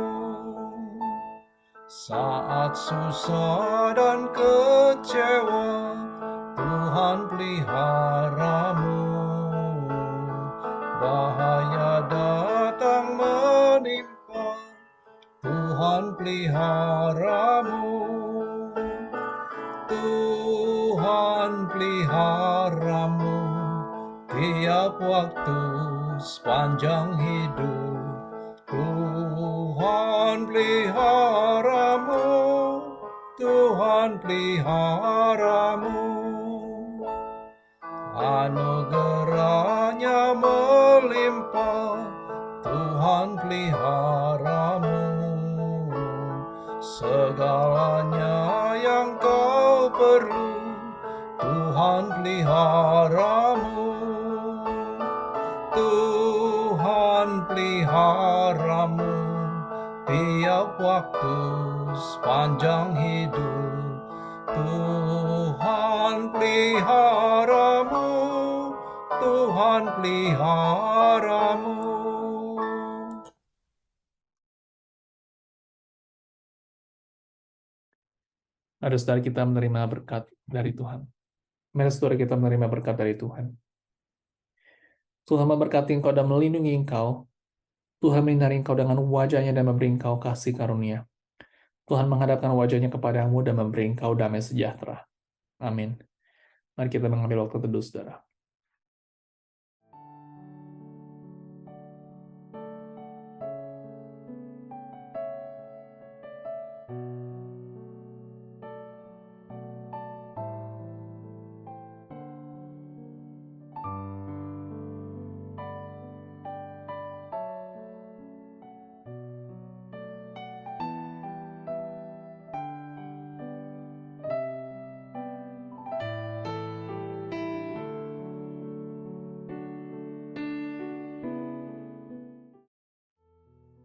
Saat susah dan kecewa, Tuhan peliharamu. Bahaya datang menimpa, Tuhan peliharamu. Tuhan peliharamu tiap waktu sepanjang hidup. Tuhan peliharamu, Tuhan peliharamu. Anugerahnya melimpah, Tuhan peliharamu. Segalanya yang kau perlu, Tuhan peliharamu. Tuhan peliharamu tiap waktu sepanjang hidup. Tuhan peliharamu, Tuhan peliharamu. Mari saudara kita menerima berkat dari Tuhan. Mari saudara kita menerima berkat dari Tuhan. Tuhan memberkati engkau dan melindungi engkau. Tuhan menyinari engkau dengan wajahnya dan memberi engkau kasih karunia. Tuhan menghadapkan wajahnya kepadamu dan memberi engkau damai sejahtera. Amin. Mari kita mengambil waktu teduh, saudara.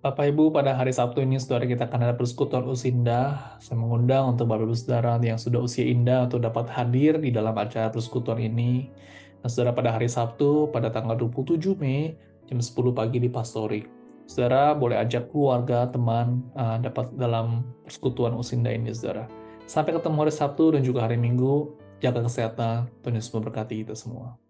Bapak Ibu, pada hari Sabtu ini saudara kita akan ada persekutuan usinda. Saya mengundang untuk Bapak Ibu saudara yang sudah usia indah untuk dapat hadir di dalam acara persekutuan ini. Nah, saudara, pada hari Sabtu pada tanggal 27 Mei jam 10 pagi di Pastori. Saudara boleh ajak keluarga, teman dapat dalam persekutuan usinda ini, saudara. Sampai ketemu hari Sabtu dan juga hari Minggu. Jaga kesehatan. Tuhan Yesus memberkati kita semua.